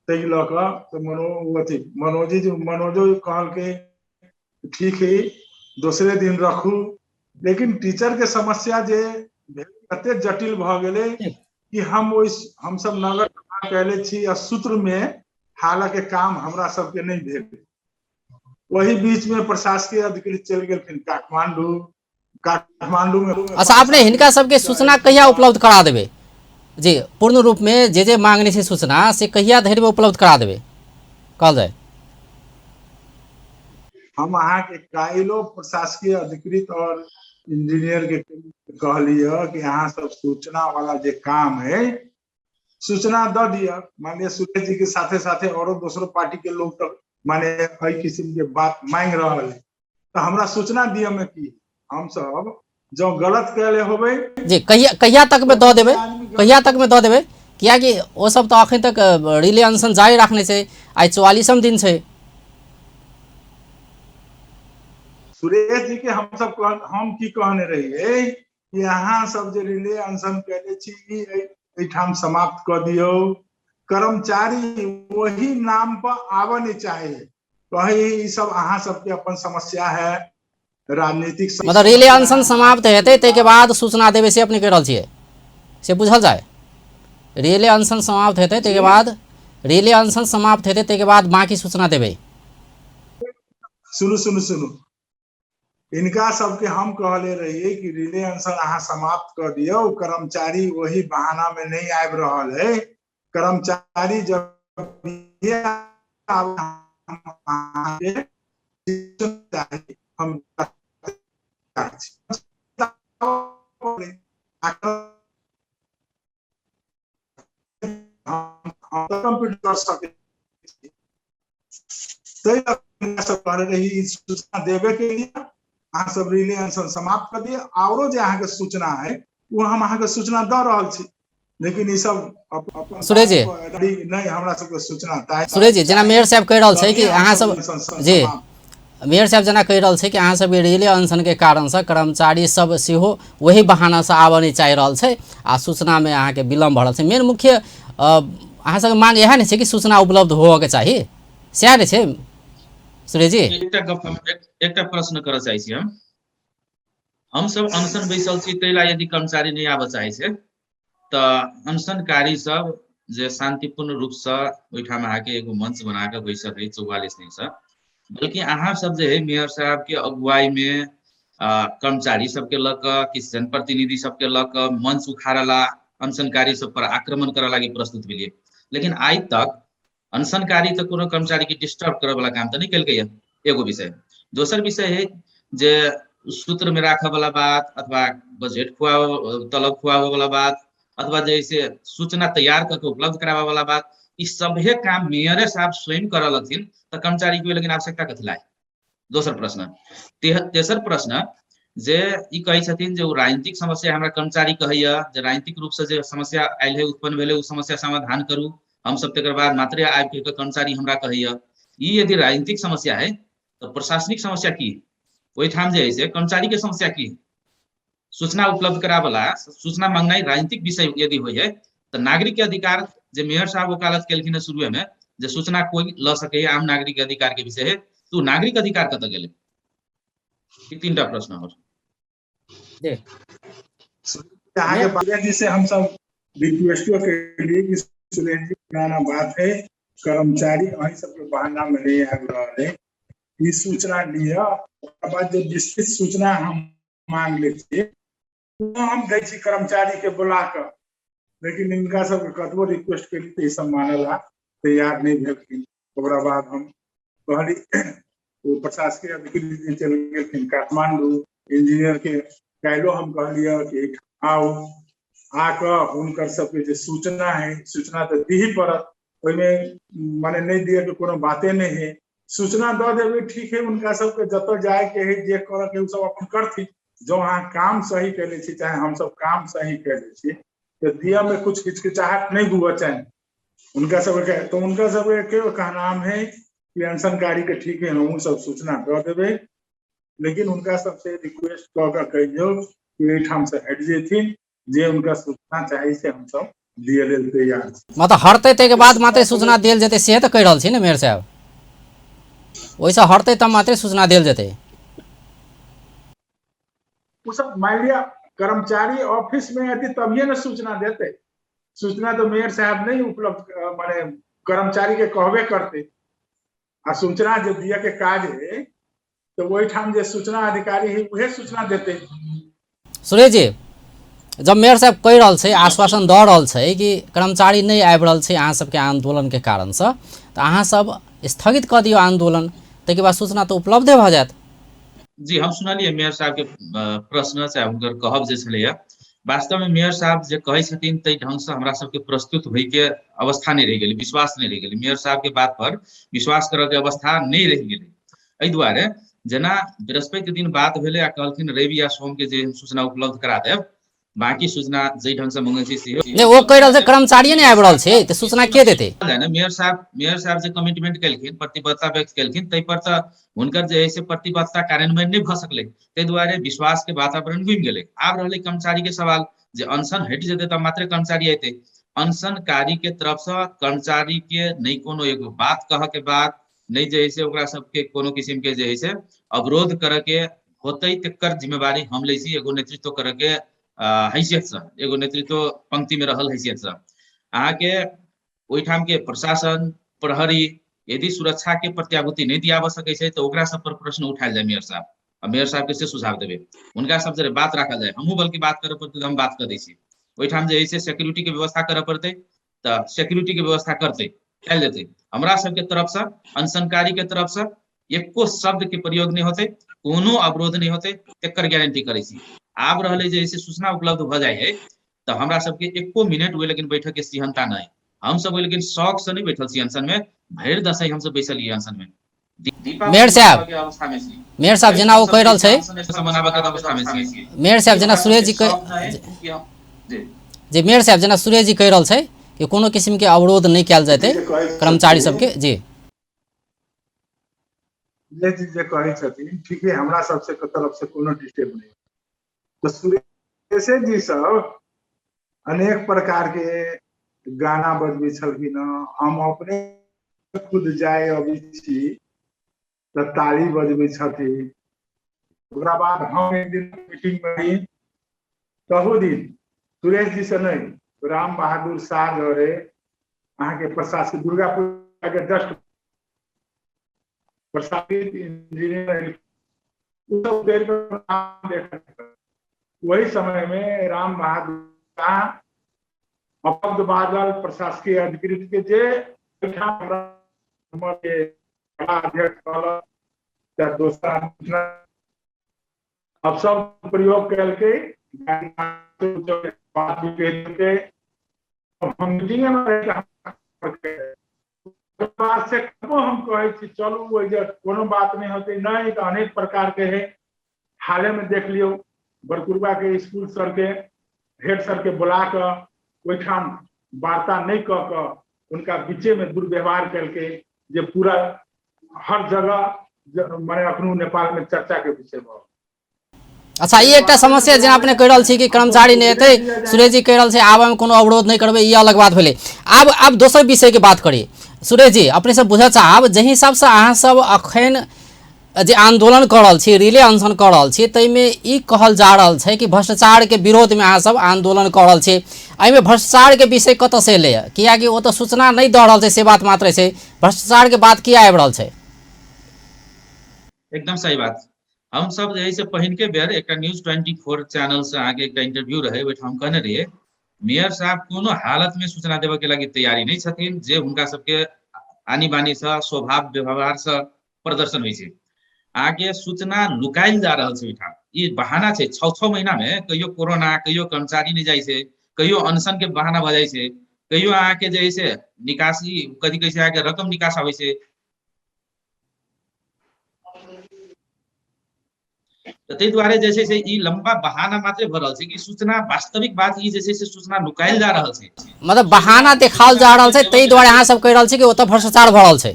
तै लक तो मनोजो कहल के ठीक है दूसरे दिन रखू, लेकिन टीचर के समस्या जे कते जटिल भ गेले कि हम सब नगर कहले छी सूत्र में हालांकि काम हमरा सबके नहीं भेल, वही बीच में प्रशासकीय अधिकृत चल गेलखिन काठमांडू में। अच्छा, आपने हिनका सबके सूचना कहिया उपलब्ध करा देबे जी, पूर्ण रूप में जे मांगने से सूचना से कहिया धरि में उपलब्ध करा देबे कहल जाए? हम अहाँ के काइलो प्रशासकीय अधिकृत और इंजीनियर के कहलिए कि अहाँ सब सूचना वाला जे काम है सूचना द दिया, माने सुरेश जी के साथे साथे और दूसरो पार्टी के लोग तक माने कई किस्म के बात मांग रहा है, तो हमरा सूचना दिया में कि हम सब जो गलत कहले होबे जी कहिया तक में दो देबे, कहिया तक में दो देबे, किया कि वो सब तो अखन तक रिले अनशन जारी रखने से आज 44वां दिन है। सुरेश जी के हम की कहने रहिए कि यहाँ सब जे रिले अनशन कहले छी एठाम समाप्त कर दियो, कर्मचारी वही नाम पर आवे नहीं चाहे, कहे सब अहाँ सबके अपन समस्या है राजनीतिक मतलब रिले अनशन समाप्त हेतै तै के बाद सूचना देबे से अपने कह रहल छियै से बुझल जाए, रिले अनशन समाप्त हेतै तै के बाद रेले अनशन समाप्त हेतै ताहिके बाद बाँकी सूचना देबै। सुनू सुनू सुनू, इनका सबके हम कहले रहिए कि रिले अनशन अहाँ समाप्त कर दियो, कर्मचारी वही बहाना में नहीं आबि रहल है। कर्मचारी जब हम कंप्यूटर कर सके रही सूचना देवे के लिए अहाँ सब रिले अनशन समाप्त कर दिए। औरो जे अहाँ के सूचना है वो हम अहाँ के सूचना द रहल छी, लेकिन ई सब सुरेश जी नहीं हमरा सबके सूचना ताकि सुरेश जी जेना मेयर साहब कहि रहल छै कि अहाँ सब जी मेयर साहब जेना कहि रहल छै कि अहाँ सबके रेले अनशन के कारण से कर्मचारी सब सेहो वही बहाना से आबऽ नहीं चाहि रहल छै आ सूचना में अहाँ के विलम्ब भ रहल छै। मेन मुख्य अहाँ सबके मांग इएह नहि छै कि सूचना उपलब्ध होबऽ के चाही, सएह नहि छै सुरेश जी? एकटा प्रश्न करऽ चाहै छी हम सब अनशन बैसल छी तै ला यदि कर्मचारी नहीं आबऽ चाहै छै तऽ अनशनकारी सब जे शांतिपूर्ण रूप से ओहिठाम आके एगो मंच बना के बैसल रही 44 दिन से, बल्कि अहाँ सब जे है मेयर साहब के अगुवाई में कर्मचारी सबके लऽ कऽ किछु जनप्रतिनिधि सबके लऽ कऽ मंच उखाड़ला अनशनकारी सब पर आक्रमण करऽ लागी प्रस्तुत भेलिए। लेकिन आइ तक अनशनकारी तऽ कोनो कर्मचारी के डिस्टर्ब करऽ वाला काम तऽ नहीं केलकै है, एगो विषय। दोसर विषय है जे सूत्र में राखऽ वाला बात अथवा बजट तलब खुआबऽ वाला बात अथवा जैसे सूचना तैयार करके उपलब्ध कराबऽ वाला बात, ई सभे काम मेयरे साहब स्वयं करऽ लगथिन तऽ कर्मचारी के लेकिन आवश्यकता कथी ला? दोसर प्रश्न। तेसर प्रश्न जे ई कहै छथिन जे ओ राजनीतिक समस्या हमरा कर्मचारी कहैया जे राजनीतिक रूप से जे समस्या आयल है उत्पन्न भेलै ओ समस्या समाधान करू, हम सब तकर बाद मात्रे आबि के कर्मचारी हमरा कहैया। ई यदि राजनीतिक समस्या है तो प्रशासनिक समस्या की? ओहिठाम जे है से कर्मचारी के समस्या की? सूचना उपलब्ध करावला सूचना मांगनाइ राजनीतिक विषय यदि होइ है तो नागरिक के अधिकार जे मेयर साहब वकालत केलखिन शुरू में जे सूचना कोई ल सके आम नागरिक के अधिकार के विषय है, तो नागरिक अधिकार कतऽ गेलै? ई तीनटा प्रश्न और आगे बढ़ने जिसे हम सब रिक्वेस्ट के लिए कि सुरेश जी पुराना बात है, कर्मचारी अहीं सबके बहाना में नहीं आबि रहल है, ई सूचना लिया ओकर बाद जो विस्तृत सूचना हम मांग ले छियै हम दै छी कर्मचारी के बुला कर, लेकिन इनका सबके कतबो रिक्वेस्ट केली तऽ ई सब माने ला तैयार नहीं भेलखिन। ओकरा बाद हम कहली वो प्रशासकीय अधिकारी चल गेलखिन काठमांडू, इंजीनियर के काल्हिओ हम कहलिए कि आओ आकर हुनकर सबके जे सूचना है सूचना तो दी पड़त, ओहिमें माने नहीं दिए के कोनो बाते नहीं है। सूचना दऽ देबै ठीक है, उनका सबके जतऽ जाए के है जे करऽ के सब अपन करथिन। जो अहाँ काम सही कैले छी चाहे हम सब काम सही कैले छी तो दिया में कुछ हिचकिचाहट नहीं हुआ चाहे उनका सबके, तो उनका सबके के कहनाम है कि अनशनकारी के ठीक है हम सब सूचना दऽ देबै, लेकिन उनका सबसे रिक्वेस्ट कऽ के कहियो कि एहिठाम से हटि जेथिन, जे उनका सूचना चाही से हम सब दिए लेल तैयार छी। मतलब हटतै ताहिके बाद मात्रै सूचना देल जेतै से तऽ कहि रहल छी ने मेयर साहब? ओहिसँ हटतै तब मात्रै सूचना देल जेतै। वो सब मान लिया कर्मचारी ऑफिस में आती तभिए ना सूचना देते, सूचना तो मेयर साहब नहीं उपलब्ध माने कर्मचारी के कहबे करते आ सूचना जो दिया के काज है तो वही ठाम जो सूचना अधिकारी है वही सूचना देते। सुरेश जी जब मेयर साहब कहि रहल छै आश्वासन दऽ रहल छै कि कर्मचारी नहीं आबि रहल छै अहाँ सबके आंदोलन के कारण से तऽ अहाँ सब स्थगित कऽ दियौ आंदोलन, ताहिके बाद सूचना तो उपलब्धे भऽ जायत। जी हम सुनलिए मेयर साहब के प्रश्न चाहे हुनकर कहब जे छलैया, वास्तव में मेयर साहब जे कहै छथिन ताहि ढंग से हमरा सबके प्रस्तुत होइ के अवस्था नहीं रहि गेलै, विश्वास नहीं रहि गेलै, मेयर साहब के बात पर विश्वास करऽ के अवस्था नहीं रहि गेलै। एहि दुआरे जेना बृहस्पति दिन बात भेलै आ कहलखिन रवि या सोम के जे सूचना उपलब्ध करा देब, बाकी सूचना जै ढंग से मंगै छी से नहीं वो कहि रहल छै कर्मचारिये नहीं आबि रहल छै तऽ सूचना के देतै? मेयर साहब जे कमिटमेंट केलखिन प्रतिबद्धता व्यक्त केलखिन ताहि पर तऽ हुनकर जे है से प्रतिबद्धता कार्यान्वयन नहीं भऽ सकलै, ताहि दुआरे विश्वास के वातावरण घुमि गेलै। आब रहलै कर्मचारी के सवाल जे अनशन हटि जेतै तऽ मात्र कर्मचारी अयतै। अनशनकारी के तरफ से कर्मचारी के नहीं कोनो एगो बात कहऽ के बात नहीं जे है से ओकरा सबके कोनो किस्म के जे है से अवरोध करऽ के होतै तकर जिम्मेवारी हम लै छी एगो नेतृत्व करऽ के हैसियत से, एगो नेतृत्व पंक्ति में रहल हैसियत से। अहाँ के ओहिठाम के प्रशासन प्रहरी यदि सुरक्षा के प्रत्याभूति नहीं दियाबऽ सकै छै तो ओकरा सब पर प्रश्न उठायल जाए मेयर साहब। आ मेयर साहब के से सुझाव देबै, उनका सब जरे बात रखल जाए। हमहूँ बल्कि बात करे पड़तै तो हम बात कर दै छी। ओहिठाम जे है से सिक्योरिटी के व्यवस्था करे पड़तै तो सिक्योरिटी के व्यवस्था करतै, कयल जेतै। हमरा सबके तरफ से, अनशनकारी के तरफ से एको शब्द के प्रयोग नहीं होते, कोनो अवरोध नहीं होते, तेकर गारंटी करै छी। आब रहले जे है से सूचना उपलब्ध भ जाए है तो हमरा सबके एको मिनट ओहि लेकिन बैठक के सिहनता नहीं। हम सब लेकिन शौक से नहीं बैठल छी अनशन में, भरि दशई हम सब बैसल ही अनशन में। मेयर साहब, के अवस्था में छी, मेयर साहब जेना ओ कहि रहल छै, मनाबे के अवस्था में छी। मेयर साहब जेना सुरेश जी जी मेयर साहब जेना सुरेश जी कहि रहल छै कि कोनो किस्म के अवरोध नहीं कयल जेतै कर्मचारी सबके। जी जे कहै छथिन ठीके, हमरा सबसे के तरफ से कोनो डिस्टर्ब नहीं। तो सुरेश जी सब अनेक प्रकार के गाना बजबै छलखिन। हम अपने खुद जाए अभी छी तो ताली बजबै छथिन। ओकरा बाद हम एक दिन मीटिंग में रही, तहु दिन सुरेश जी से नहीं, राम बहादुर शाह रहे अहाँ के प्रशासनिक दुर्गा पूजा के जस्ट प्रशासनिक इंजीनियर वही समय में राम बहादुर शाह अब्द बादल प्रशासकीय अधिकृत के जे अब सब प्रयोग करके हम कहे चलू कोनो बात नहीं होते, नहीं तो अनेक प्रकार के है। हाले में देख लियो बरकुरबा के स्कूल सर के हेड सर के बुला कर ओठाम वार्ता नहीं कर उनका बीचे में दुर्व्यवहार करके जे पूरा हर जगह मैंने अपनों नेपाल में चर्चा के विषय में। अच्छा, ये एक समस्या जेना अपने कहि रहल छी कि कर्मचारी नहीं एतै, सुरेश जी कहि रहल छै आब हम कोनो अवरोध नहीं करबै, ये अलग बात भेलै। आब दोसर विषय के बात करी। सुरेश जी, अपने सब बुझऽ चाहब जाहि हिसाब से अहाँ सब अखन जे आंदोलन कर रहल छी, रिले अनशन कर रहल छी, ताहिमे ई कहल जा रहल छै कि भ्रष्टाचार के विरोध में अहाँ सब आंदोलन कर रहल छी। एहिमे भ्रष्टाचार के विषय कतऽ से एलै? कियाकि ओ तऽ सूचना नहीं दऽ रहल छै, से बात मात्र छै। भ्रष्टाचार के बात किया आबि रहल छै? एकदम सही बात। हम सब जे से पहिन के बेर एक न्यूज 24 चैनल से आगे एक इंटरव्यू रहे, हम कहने रहिए मेयर साहब कोनो हालत में सूचना देवे के लगी तैयारी नहीं छथिन, जे हुनका सबके आनी बानी से स्वभाव व्यवहार से प्रदर्शन होइ छै। आगे सूचना लुकायल जा रहल छै ओहिठाम, ई बहाना छै। 6 महीना में कहियो कोरोना, कहियो कर्मचारी नहीं जाइ छै, कहियो अनशन के बहाना भ जाइ छै, कहियो अहाँ के जे से निकासी कथी कहै छै अहाँ के रकम निकास आबै छै। ताहि दुआरे जे छै से ई लंबा बहाना मात्र भ रहल छै कि सूचना, वास्तविक बात ई जे छै से सूचना लुकायल जा रहल छै, मतलब बहाना देखाल जा रहल छै। ताहि दुआरे अहाँ सब कहि रहल छी कि ओतऽ भ्रष्टाचार भ रहल छै।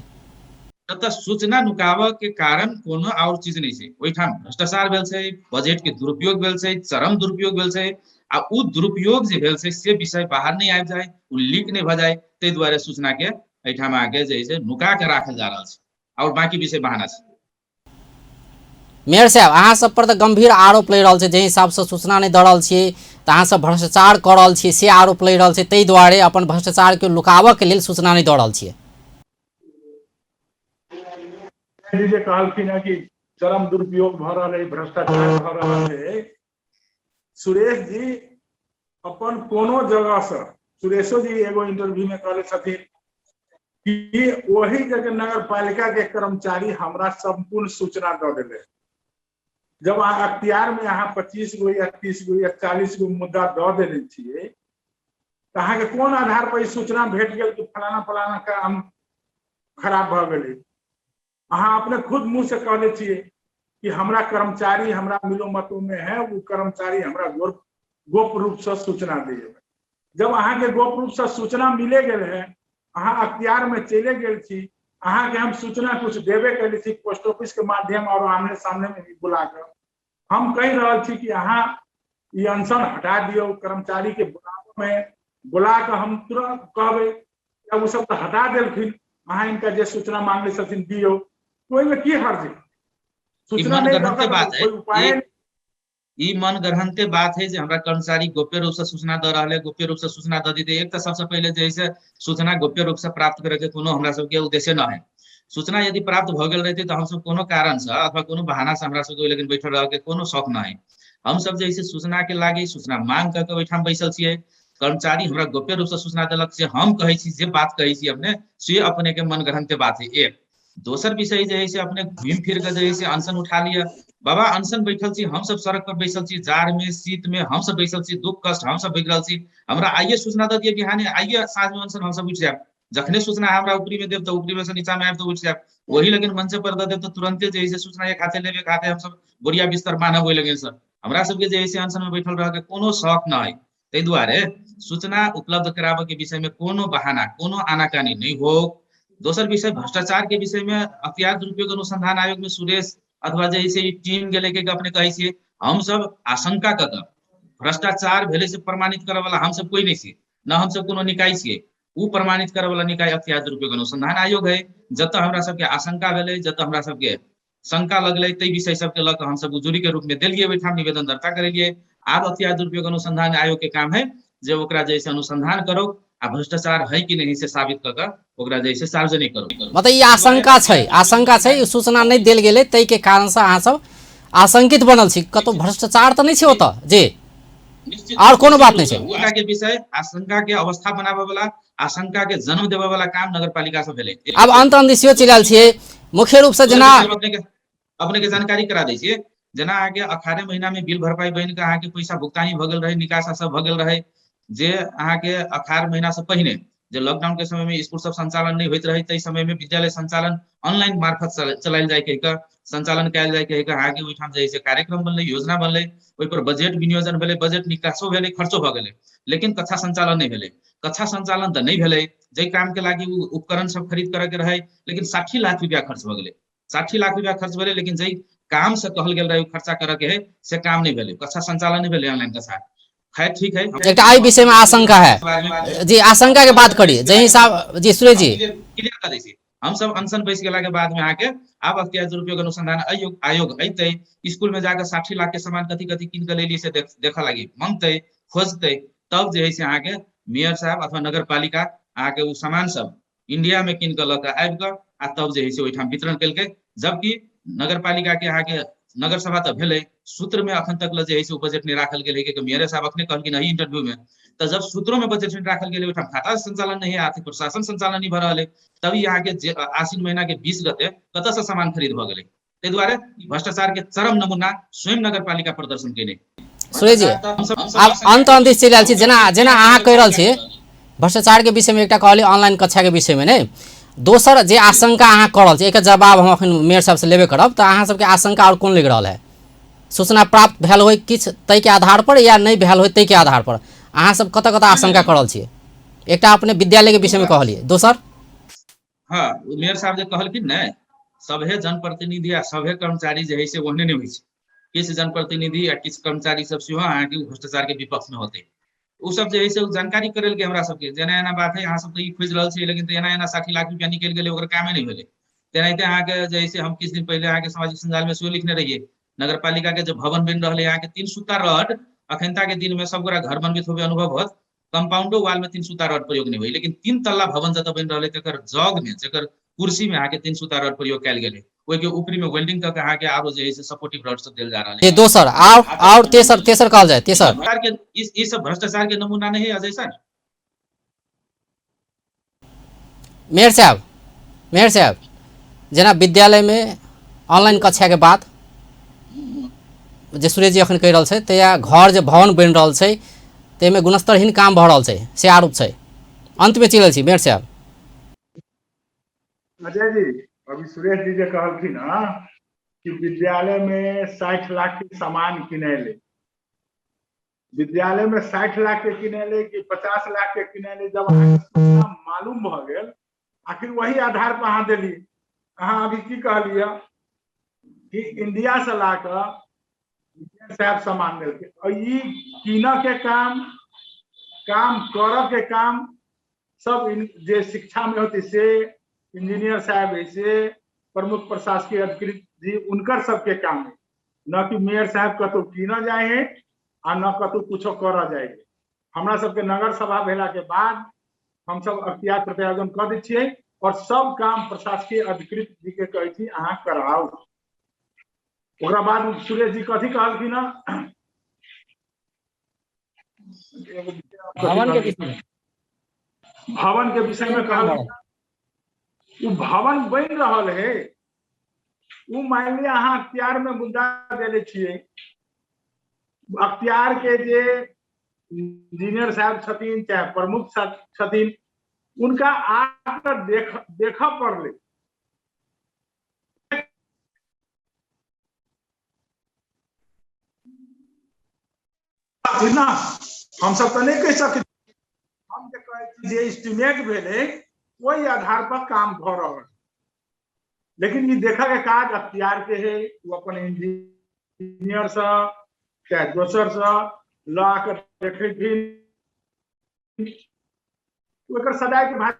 तब सूचना नुकाबऽ के कारण कोनो और चीज नहीं छै, ओहिठाम भ्रष्टाचार भेल छै, बजट के दुरुपयोग भेल छै, चरम दुरुपयोग भेल छै। आ उ दुरुपयोग जे भेल छै से विषय बाहर नहीं आबि जाए, उ लीक नहीं भ जाए, ताहि दुआरे सूचना के एहिठाम आगे जे छै नुका के राखल जा रहल छै और बाकी विषय बहाना छै। मेयर साहब, अहाँ सब पर तऽ गंभीर आरोप लग रहल छै, जे हिसाब से सूचना नहीं दऽ रहल छियै तऽ अहाँ सब भ्रष्टाचार कर रहल छियै, से आरोप लग रहल छै। ताहि दुआरे अपन भ्रष्टाचार के लुकाबऽ के लेल सूचना नहीं दऽ रहल छियै। जे कहलखिन है कि चरम दुरुपयोग भ रहा है, भ्रष्टाचार भ रहा है। सुरेश जी अपन कोनो जगह से, सुरेशो जी एगो इंटरव्यू में कहले छथिन कि वही जगह नगर पालिका के कर्मचारी हमरा संपूर्ण सूचना दऽ देले। जब अहाँ अख्तियार में अहाँ 25 गो या 30 गो या 40 गो मुद्दा दऽ देने छियै तो अहाँ के कोन आधार पर सूचना भेट गेल कि फलाना फलाना काम खराब भ गेलै? अहाँ अपने खुद मुंह से कहले छियै कि हमरा कर्मचारी हमरा मिलो मतों में है, वो कर्मचारी हमरा गोप्य रूप से सूचना दिए। जब अहाँ के गोप्य रूप से सूचना मिले गेल है, अहाँ अख्तियार में चले गेल छी, अहाँ के हम सूचना कुछ देवे कैले छी पोस्ट ऑफिस के माध्यम और आमने सामने में भी बुला कर। हम कह रहल छी कि अहाँ ये अनशन हटा दियो, कर्मचारी के बुला कर हम तुरंत कहबे, वो सब तो हटा देलखिन, अहाँ इनका जे सूचना मांगले छथिन दियो, कोई में की हर्ज है? सूचना नहीं बात है, ई मन ग्रहणते बात है जे हमरा कर्मचारी गोप्य रूप से सूचना द रहा है, गोप्य रूप से सूचना द देते। एक तो सबसे पहले जे है से सूचना गोप्य रूप से प्राप्त करे के कोनो हमरा सबके उद्देश्य न है। सूचना यदि प्राप्त भ गेल रहते तो हम सब कोनो कारण से अथवा कोनो बहाना से हमरा सबके लेकिन बैठल रह के कोनो शौक न है। हम सब जे है से सूचना के लागी सूचना मांग करके ओहिठाम बैसल छियै। कर्मचारी हमरा गोप्य रूप से सूचना देलक से हम कहै छी जे बात कहै छी अपने से अपने के मन ग्रहणते बात है। एक दोसर विषय जे है से अपने घूम फिर के जे है से अनशन उठा लिया। बाबा अनशन बैठल छी, हम सब सड़क पर बैसल छी, जाड़ में शीत में हम सब बैसल छी, दुख कष्ट हम सब बिगड़ल छी। हमरा आइए सूचना दे दिए बिहाने, आइए साँझ में अनशन हम सब उठ जाएब। जखने सूचना हमरा ऊपरी में देव तो ऊपरी में से नीचा में आब तो उठ जाएब। वही लेकिन मंच पर दे देव तो तुरंते जे है से सूचना एक हाथे लेबे खाते हम सब बोरिया बिस्तर मानब ओहि लगे सर। हमरा सबके जे है से अनशन में बैठल रह के कोनो शौक न है। ताहि दुआरे सूचना उपलब्ध कराबे के विषय में कोनो बहाना कोनो आनाकानी नहीं हो। दोसर विषय भ्रष्टाचार के विषय में अख्तियार दुरुपयोग अनुसंधान आयोग में सुरेश अथवा जे है टीम के लेके अपने कहै छियै हम सब आशंका क के भ्रष्टाचार भेले से प्रमाणित करे वाला हम सब कोई नहीं छियै, न हम सब कोनो निकाय छियै। उ प्रमाणित करे वाला निकाय अख्तियार दुरुपयोग अनुसंधान आयोग है। जत हमरा सबके आशंका भेले, जत हमरा सबके शंका लगले तै विषय सबके लऽ कऽ हम सब उजूरी के रूप में देलिए, ओहिठाम निवेदन दर्ता करेलिए। आब अख्तियार दुरुपयोग अनुसंधान आयोग के काम है जे ओकरा जैसे अनुसंधान करो आ भ्रष्टाचार है कि नहीं से साबित क के ओकरा जैसे सार्वजनिक करो। मतलब ई आशंका छै ई सूचना नहीं देल गेलै तै के कारण से अहाँ सब आशंकित बनल छी। कतौ भ्रष्टाचार तो नहीं छै ओतऽ जी, और कोनो बात नहीं छै। के विषय आशंका के अवस्था बनाबे वाला, आशंका के जन्म देवे वाला काम नगरपालिका से भेलै। अब अंत दिशियो चलल छियै मुख्य रूप से जेना अपने के जानकारी करा दै छियै। जेना आगे 18 महीना में बिल भरपाई बन के अहाँ के पैसा भुगतानी भ गेल रहे, निकासा सब भ गेल रहे। जे अहाँ के 18 महीना से पहिने जे लॉकडाउन के समय में स्कूल सब संचालन नहीं होइत रहे, तै समय में विद्यालय संचालन ऑनलाइन मार्फत चलायल जाय के संचालन कयल जाय के अहाँ के ओहिठाम जे कार्यक्रम बनले, योजना बनले, ओहि पर बजट विनियोजन भेले, बजट निकासो भेले, खर्चो भ गेले। लेकिन कक्षा संचालन नहीं भेले। कक्षा संचालन तो नहीं भेले, जे काम के लागी उपकरण सब खरीद करे के रहे, लेकिन 60 लाख रुपया खर्च भ गेले। 60 लाख रुपया खर्च भेले, लेकिन जे काम से कहल गेल रहे खर्चा करे के है से काम नहीं भेले, कक्षा संचालन नहीं भेले ऑनलाइन कक्षा। खैर ठीक है, एक आई विषय में आशंका है जी, आशंका के बात करिए जय हिसाब जी सुरेश जी क्लियर कर दै छी। हम सब अनशन बैस गेला के बाद में आके आब अख्तियार दुरुपयोग अनुसंधान आयोग अइतै, स्कूल में जाकर 60 लाख के सामान कथी कथी कीन के लेलिए से देखा लगी, मंगतै खोजतै, तब जे है से आके मेयर साहब अथवा नगर पालिका आके उ सामान सब इंडिया में कीन के लऽ के आबि के आ तब जे है से ओहिठाम वितरण केलकै। जबकि नगर पालिका के आके नगर सभा तो भेले, सूत्र में अखन तक जे है से बजट नहीं राखल गेल है। मेयर साहब अखने कहलखिन है इंटरव्यू में, तो जब सूत्रों में बजट नहीं राखल गेल, खाता संचालन नहीं है, आर्थिक प्रशासन संचालन नहीं भ रहा है, तभी यहाँ के आश्विन महीना के 20 गते कत से सामान खरीद भ गेलै। ताहि दुआरे भ्रष्टाचार के चरम नमूना स्वयं नगर पालिका प्रदर्शन केने। सुरेश जी अब अंत दिस चलि आयल छी, जेना जेना अहाँ कहि रहल छी भ्रष्टाचार के विषय में एकटा कहलिए ऑनलाइन कक्षा के विषय में नहीं, दोसर जे आशंका अहाँ कर रहल छी एक जवाब हम अखन मेयर साहब से लेबे करब। तो अहाँ सबके आशंका और कोन लग रहा है? सूचना प्राप्त भेल हो किछ तै के आधार पर या नहीं भेल हो तै के आधार पर अहाँ सब कत कत आशंका कर रहल छी? एकटा अपने विद्यालय के विषय में कहलिए, दोसर हाँ मेयर साहब जे कहलखिन ने सभे जनप्रतिनिधि आ सभे कर्मचारी जे है से ओहने नहीं होइ छै। किछु जनप्रतिनिधि या किछु कर्मचारी सब सेहो अहाँ के भ्रष्टाचार के विपक्ष में होते, उ सब जे है से जानकारी करेल के हमरा सबके जेना एना बात है, अहाँ सब तो ई खोज रहल छी लेकिन एना एना 60 लाख रुपया निकल गेलै, ओकर कामे नहीं भेलै। तेनाहिते अहाँ के जे है से हम किछु दिन पहले अहाँ के सामाजिक संजाल में सेहो लिखने रहिए, नगर पालिका के जो भवन बन रहा है यहाँ के 3 सूता रड अखनता के दिन में सब गोरा घर बनबित होबे अनुभव होत, कंपाउंडो वाल में 3 सूता रड प्रयोग नहीं हुई, लेकिन 3 तल्ला भवन जत बन रहा है तकर जग में जकर कुर्सी में आके 3 सूता रड प्रयोग कयल गेलै, ओहि के ऊपरी में वेल्डिंग करके आके आरो जे है से सपोर्टिव रड सब देल जा रहा है। ये दोसर और तेसर कहल जाए, तेसर के इस सब भ्रष्टाचार के नमूना नहीं है अजय सर। मेयर साहब जेना विद्यालय में ऑनलाइन कक्षा के बाद जे सुरेश जी अखन कहि रहल छै तया घर जे भवन बन रहल छै ताहिमे गुणस्तरहीन काम भऽ रहल छै से आरोप छै। अंत में चलल छी मेयर साहब। अजय जी अभी सुरेश जी जे कहलखिन हँ कि विद्यालय में 60 लाख के सामान किनेले, विद्यालय में 60 लाख के किनेले कि 50 लाख के किनेले, जब मालूम भ गेल आखिर वही आधार पर अहाँ देली। अहाँ अभी की कहलिए कि इंडिया से ला कर साहब सामान देलके, और ई कीन के काम कर के काम सब जे शिक्षा में होती से इंजीनियर साहब ऐसे प्रमुख प्रशासकीय अधिकारी जी उनकर सबके काम है। न कि मेयर साहब कतौ कीन जाए हैं आ न कतौ कुछो कर जाए। हमरा सबके नगर सभा भेला के बाद हम सब अख्तियार प्रत्यायोजन कर दै छियै और सब काम प्रशासकीय अधिकृत जी के कहै छी अहाँ कराउ। ओकरा बाद सुरेश जी कथी कहलखिन हँ भवन के विषय में कहल वो भवन बन रहल है। वो मान लिया अहाँ अख्तियार में मुद्दा देले छियै, अख्तियार के जे इंजीनियर साहब छथिन चाहे प्रमुख छथिन उनका आकर देख पड़ले। ना हम सब तो नहीं कह सकते, हम जे एस्टिमेट भेले वही आधार पर काम भ रहा। लेकिन ये देखा के काज अख्तियार के है, वो अपन इंजीनियर से चाहे दोसर से ला कर देखे सदाय के भाई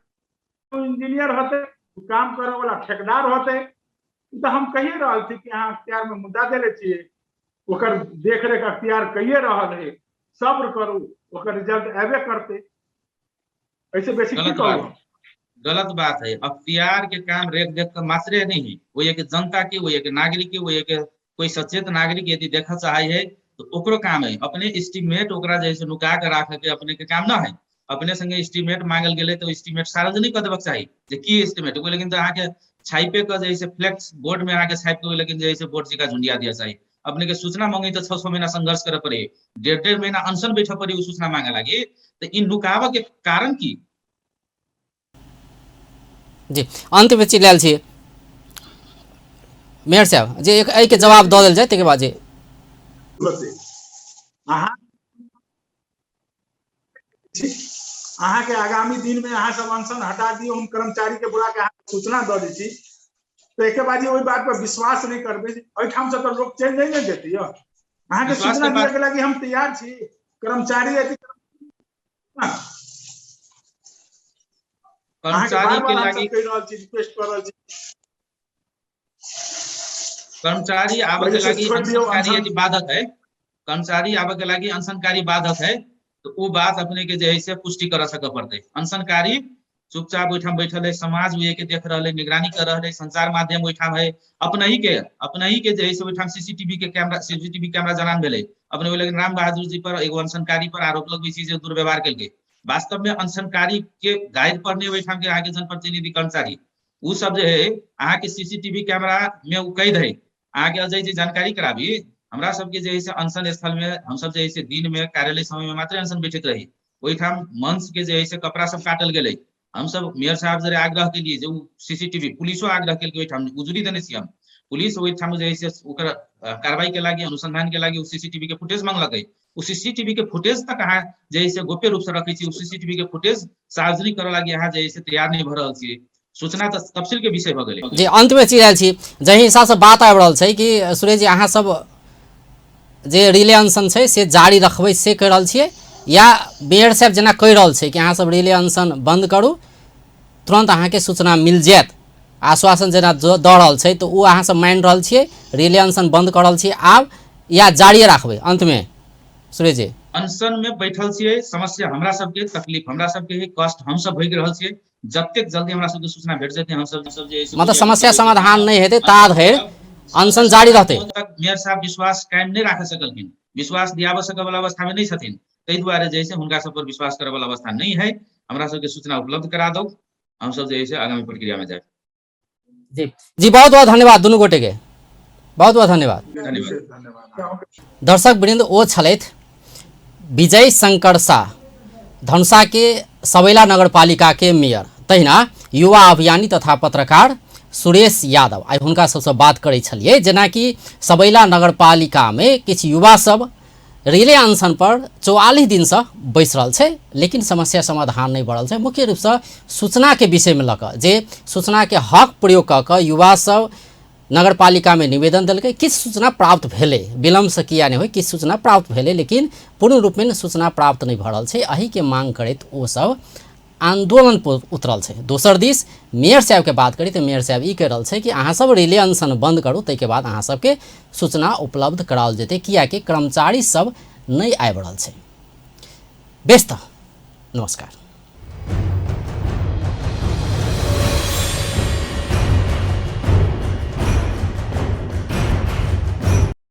इंजीनियर होते काम करे वाला ठेकेदार होते तो हम कहिए रहा थी कि अहाँ अख्तियार में मुद्दा देले छियै, ओकर देख रेख अख्तियार कहिए रहल है, सब्र करू ओकर रिजल्ट एबे करते। ऐसे बेसी की कहूं गलत बात है। अख्तियार के काम रेख देख कर मात्रे नहीं है, वो एक जनता के, वो एक नागरिक के, वो एक कोई सचेत नागरिक यदि देखा चाहे है तो ओकरो काम है। अपने एस्टिमेट ओकरा जैसे नुका के राखे के अपने के काम ना है। अपने संगे एस्टिमेट मांगल गेले तो एस्टिमेट सार्वजनिक कर देबक चाही जे की एस्टिमेट कोई, लेकिन तो अहाँ के छापे के जैसे फ्लेक्स बोर्ड में आके छाप के, लेकिन जैसे बोर्ड जी का झुंडिया दिया चाहिए। अपने के सूचना मांगी तो 600 महीना संघर्ष करे पड़े, 1.5 महीना अनशन बैठे पड़े वो सूचना मांगे लगी। तो इन नुकावा के कारण की जी अंत में चिल्लायल छी मेयर साहब जे एक के जवाब दऽ देल जाय तके बाद जे अहाँ के आगामी दिन में अहाँ सब अनशन हटा दियो, हम कर्मचारी के बुला के सूचना दऽ दै छी तो एक बाद ओहि बात पर विश्वास नहीं करबे। एठाम से तो लोग चेंज नहीं देती है। अहाँ के सूचना दिए के लगी हम तैयार छी, कर्मचारी कर्मचारी के लागी कर्मचारी आबे के लागी अनशनकारी यदि बाधक है, कर्मचारी आबे के लागी अनशनकारी बाधक है तो वो बात अपने के जैसे पुष्टि कर सके पड़ते। अनशनकारी चुपचाप ओठाम बैठल है, समाज हुए के देख रहे, निगरानी कर रहे, संचार माध्यम ओठाम है, अपने ही के जैसे ओठाम सीसीटीवी कैमरा जनान भेले। अपने लेकिन राम बहादुर जी पर एगो अनशनकारी पर आरोप लगे चीज दुर्व्यवहार के। वास्तव में अनशनकारी के गाइड पर नहीं ओठाम के आगे जनप्रतिनिधि कर्मचारी वो सब जो है अहाँ के सीसीटीवी कैमरा में वो कैद है, अहाँ के अजय जी जानकारी कराबी। हमरा सबके जैसे अनशन स्थल में हम सब जैसे दिन में कार्यालय समय में मात्र अनशन बैठक रही, ओठाम मंच के जैसे कपड़ा सब काटल गेले। हम सब मेयर साहब जरे आग्रह के लिए जो सीसीटीवी पुलिसो आग्रह के ओठाम उजुरी देने छी हम, पुलिस ओठाम जैसे ओकर कार्रवाई के लागी अनुसंधान के लागी सीसीटीवी के फुटेज मांगलकै। उस सीसीटीवी के फुटेज तक अहाँ जैसे गोप्य रूप से रखे छी, उस सीसीटीवी के फुटेज सार्वजनिक करे लागी अहाँ जैसे तैयार नहीं भ रहल छी। सूचना तो तफसील के विषय भ गेलै। जी अंत में चिरायल छी जही हिसाब से बात आबि रहल छै कि सुरेश जी अहाँ सब जे रिले अनशन छै से जारी रखबै से कहि रहल छियै, या मेयर साहब जेना कहि रहल छै कि अहाँ सब रिले अनशन बंद करू तुरंत अहाँ के सूचना मिल जायत, आश्वासन जेना दऽ रहल छै तो वो अहाँ सब मान रहल छियै रिले अनशन बंद कर रहल छियै आब, या जारी रखबै? अंत में सुरेश जी अनशन में बैठल छियै, समस्या हमरा सबके तकलीफ हमरा सबके ही कष्ट हम सब भोगि रहल छियै। जतेक जल्दी हमरा सबके सूचना भेट जेतै हम सब जे मतलब समस्या समाधान नहीं हेतै ता धरि अनशन जारी रहतै। मेयर साहब विश्वास कायम नहीं राख सकलखिन, विश्वास दियाबऽ सकै वाला अवस्था में नहीं छथिन, ताहि दुआरे जैसे हुनका सब पर विश्वास करे वाला अवस्था नहीं है। हमरा सबके सूचना उपलब्ध करा दो, हम सब जैसे आगामी प्रक्रिया में जाए। जी बहुत बहुत धन्यवाद दुनू गोटे के, बहुत बहुत धन्यवाद। दर्शक वृंद ओ छलथि विजय शंकर शाह, धनुषा के सबैला नगरपालिका के मेयर, तहिना युवा अभियानी तथा पत्रकार सुरेश यादव। आई हुनका सबसे बात करै छलियै जेनाकि सबैला नगरपालिका में किछु युवा सब रिले अनशन पर 44 दिन से बैस रहल छै, लेकिन समस्या समाधान नहीं बढ़ल छै। मुख्य रूप से सूचना के विषय में लऽ जे सूचना के हक प्रयोग कऽ कऽ युवा सब नगरपालिका में निवेदन दिलकै, किछु सूचना प्राप्त भेलै, विलम्ब से किया नहीं हो, किछु सूचना प्राप्त भेलै लेकिन पूर्ण रूप में सूचना प्राप्त नहीं भऽ रहल छै। एही के मांग करैत ओ सब आंदोलन पर उतरल है। दोसर दिस मेयर साहब के बात करी तो मेयर साहब ई कह रहा है कि अहाँ सब रिले अनशन बंद करू, तै के बाद अहाँ सबके सूचना उपलब्ध कराओल जेतै, कियाकि कर्मचारी सब नहीं आबि रहल छै। बेस्त नमस्कार।